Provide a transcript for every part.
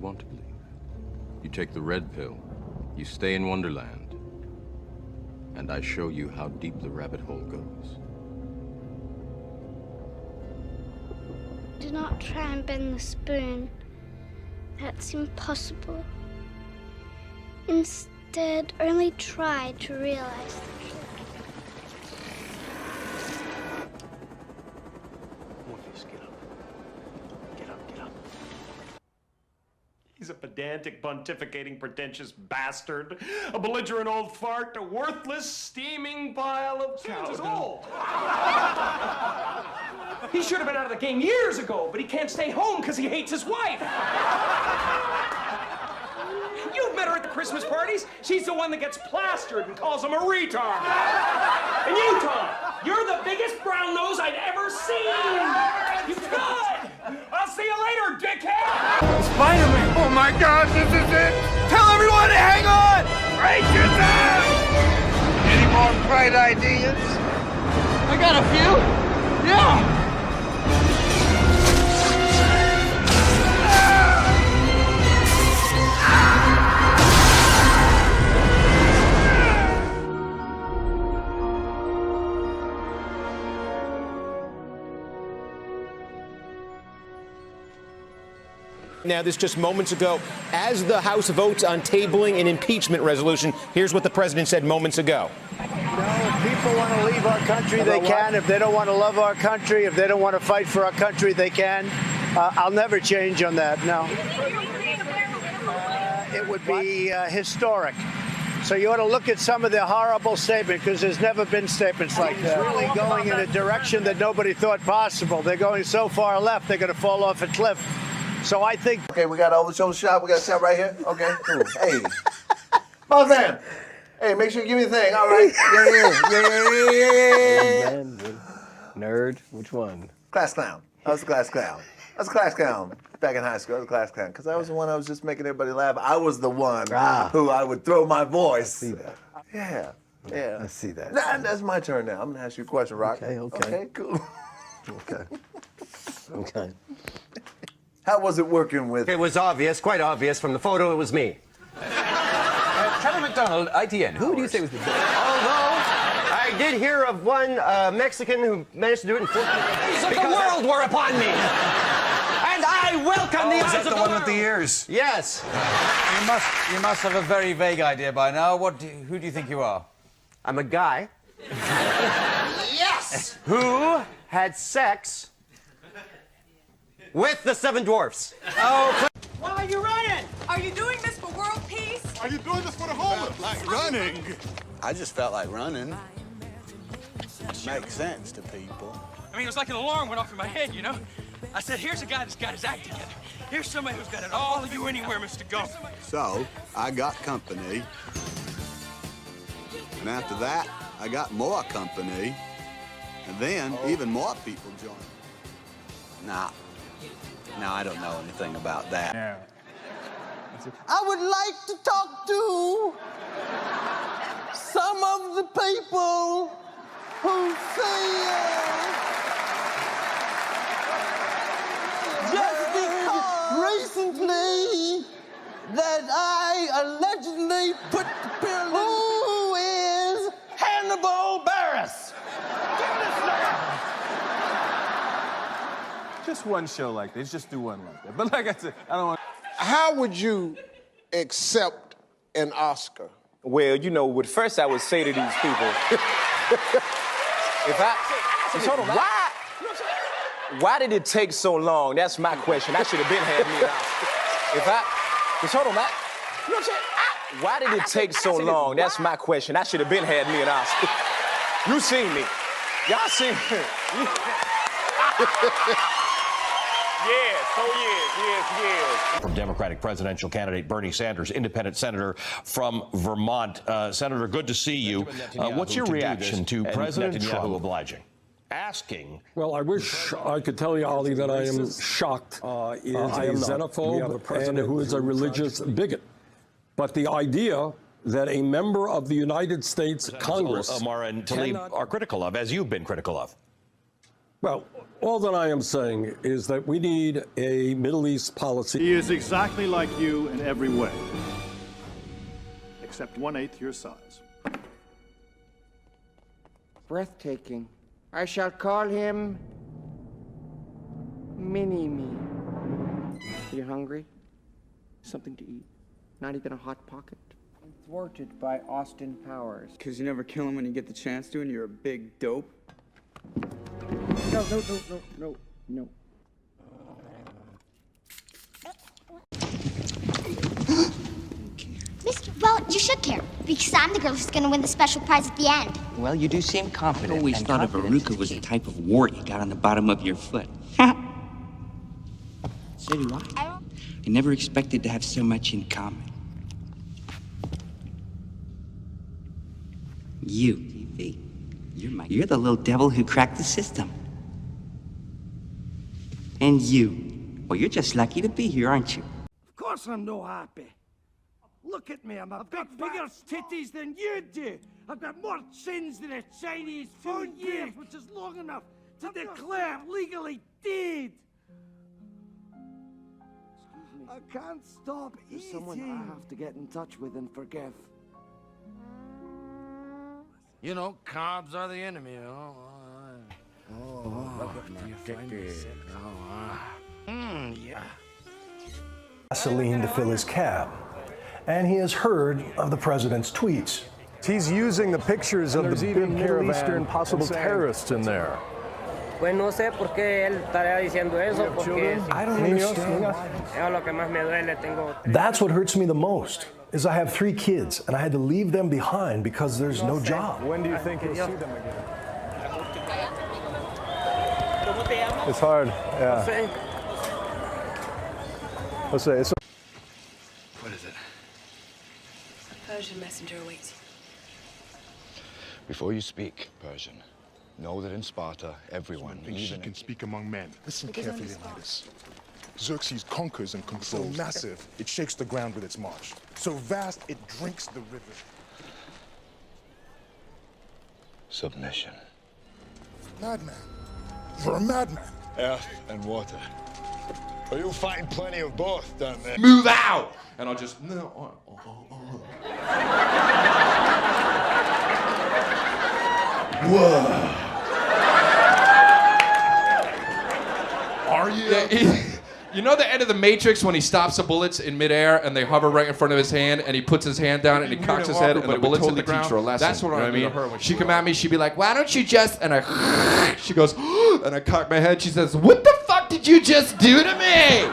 want to believe. You take the red pill, you stay in Wonderland, and I show you how deep the rabbit hole goes. Do not try and bend the spoon. That's impossible. Instead, only try to realize the truth. Morpheus, get up. Get up, get up. He's a pedantic, pontificating, pretentious bastard. A belligerent old fart, a worthless, steaming pile of cows. Old. He should have been out of the game years ago, but he can't stay home because he hates his wife. You've met her at the Christmas parties. She's the one that gets plastered and calls him a retard. And you, Tom, you're the biggest brown nose I'd ever seen. You good? I'll see you later, dickhead. Spider-Man! Oh my God, this is it! Tell everyone to hang on! Break your down! Any more bright ideas? I got a few. Yeah! Now, this just moments ago, as the House votes on tabling an impeachment resolution, here's what the president said moments ago. No, if people want to leave our country, they can. If they don't want to love our country, if they don't want to fight for our country, they can. I'll never change on that, no. It would be historic. So you ought to look at some of the horrible statements, because there's never been statements like that. It's really going in a direction that nobody thought possible. They're going so far left, they're going to fall off a cliff. So I think... Okay, we got over-the-shoulder shot. We got a shot right here. Okay, cool. Hey. Boss man. Hey, make sure you give me the thing. All right. Yeah. Nerd, which one? Class clown. I was a class clown. I was a class clown back in high school. I was a class clown because I was the one I was just making everybody laugh. I was the one who I would throw my voice. I see that. Yeah. Yeah. I see that. Nah, that's my turn now. I'm going to ask you a question, Rock. Okay. Okay, cool. Okay. How was it working with... It was obvious, quite obvious. From the photo, it was me. Trevor McDonald, ITN. Who do you say was the best? Although, I did hear of one Mexican who managed to do it in 14 minutes. The world were upon me! And I welcome the eyes of the world! Is that the one with the ears? Yes. You must have a very vague idea by now. Who do you think you are? I'm a guy. Yes! Who had sex with the 7 dwarfs. Oh, why are you running? Are you doing this for world peace? Are you doing this for the homeless? Like running. I just felt like running. Makes sense to people. I mean, it was like an alarm went off in my head, you know? I said, here's a guy that's got his act together. Here's somebody who's got it all. You anywhere, Mr. Go. So, I got company. And after that, I got more company. And then, even more people joined. Nah, I don't know anything about that. Yeah. I would like to talk to some of the people who feel just because recently that I allegedly put the pill in. Who is Hannibal Buress? Just one show like this. Just do one like that. But like I said, I don't want... How would you accept an Oscar? Well, you know, what first I would say to these people, why did it take so long? That's my question. I should have been had me an Oscar. You know what I'm saying? Why did it take so long? That's my question. I should have been had me an Oscar. You seen me. Y'all seen me. Yes. From Democratic presidential candidate Bernie Sanders, independent senator from Vermont. Senator, good to see you. What's your reaction to President Trump obliging? Asking. Well, I wish I could tell you, Ali, that I am shocked. I am xenophobe and who is a religious bigot. But the idea that a member of the United States Congress Omar and Tlaib are critical of, as you've been critical of. Well, all that I am saying is that we need a Middle East policy. He is exactly like you in every way, except 1/8 your size. Breathtaking. I shall call him Mini-Me. Are you hungry? Something to eat? Not even a Hot Pocket? I'm thwarted by Austin Powers. Because you never kill him when you get the chance to, and you're a big dope? No. Well, you should care, because I'm the girl who's going to win the special prize at the end. Well, you do seem confident. I always and thought a confident. verruca was a type of wart you got on the bottom of your foot. So do I. I never expected to have so much in common. You're the little devil who cracked the system. And you, well, you're just lucky to be here, aren't you? Of course I'm no happy. Look at me, I've got bigger titties than you do. I've got more chins than a Chinese 2 years, which is long enough to declare legally dead. I can't stop There's eating. someone I have to get in touch with and forgive. You know, carbs are the enemy, you know. Yeah. Gasoline to fill his cab. And he has heard of the president's tweets. He's using the pictures of the big Middle Eastern possible terrorists in there. Pues no sé por qué él estaría diciendo eso, porque I don't understand. es lo que más me duele. Tengo That's what hurts me the most, is I have 3 kids, and I had to leave them behind because there's no job. When do you think you'll see them again? It's hard, yeah. Let's say it's. What is it? A Persian messenger awaits you. Before you speak Persian, know that in Sparta, everyone, She can speak among men. Listen carefully, Leonidas. Xerxes conquers and controls. So massive, it shakes the ground with its march. So vast, it drinks the river. Submission. Madman. You're a madman. Earth and water. But you'll find plenty of both down there. Move out! And I'll just, no. Whoa. Are you? You know the end of The Matrix when he stops the bullets in midair and they hover right in front of his hand and he puts his hand down and he cocks his head and the bullets in the ground? That's what I mean. She come at me, she'd be like, why don't you just, and I, she goes, and I cock my head, she says, what the fuck did you just do to me?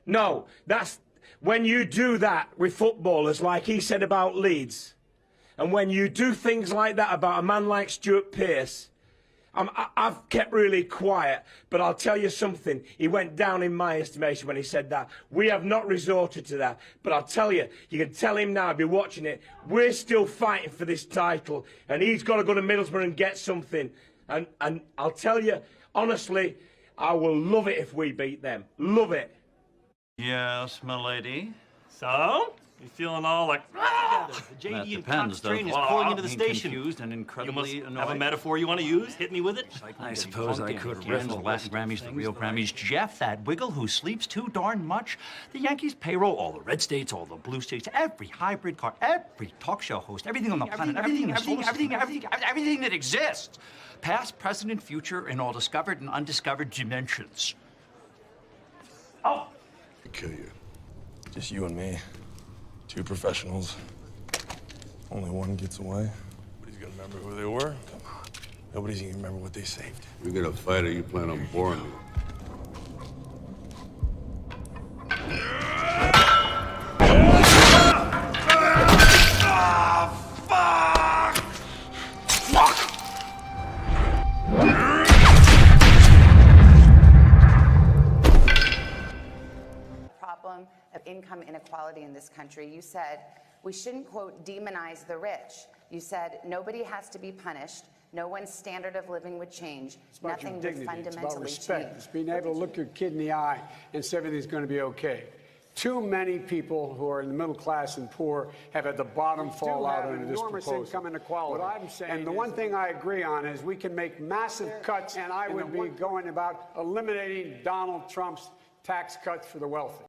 No, that's when you do that with footballers, like he said about Leeds, and when you do things like that about a man like Stuart Pearce, I've kept really quiet, but I'll tell you something. He went down in my estimation when he said that. We have not resorted to that, but I'll tell you, you can tell him now, I'll be watching it, we're still fighting for this title, and he's got to go to Middlesbrough and get something. And I'll tell you, honestly, I will love it if we beat them. Love it. Yes, my lady. So? You feeling all like, That depends, though. train is pulling into the I'm station. confused and incredibly You must annoyed. have a metaphor you want to use? Hit me with it. I suppose I could riffle. The last Grammys, the real Grammys. Jeff, that wiggle who sleeps too darn much. The Yankees payroll, all the red states, all the blue states, every hybrid car, every talk show host, everything on the planet, everything that exists. Past, present, and future in all discovered and undiscovered dimensions. Oh! I'd kill you. Just you and me. 2 professionals. Only one gets away. Nobody's gonna remember who they were. Come on. Nobody's gonna remember what they saved. You get a fighter, you plan on boring me. Problem of income inequality in this country. You said we shouldn't, quote, demonize the rich. You said nobody has to be punished. No one's standard of living would change. It's about Nothing your would dignity. It's about fundamentally respect. change. It's being able to look your kid in the eye and say everything's going to be okay. Too many people who are in the middle class and poor have had the bottom fall out under this proposal. Income inequality. What I'm saying, and the one thing I agree on is we can make massive cuts, and I would be going about eliminating Donald Trump's tax cuts for the wealthy.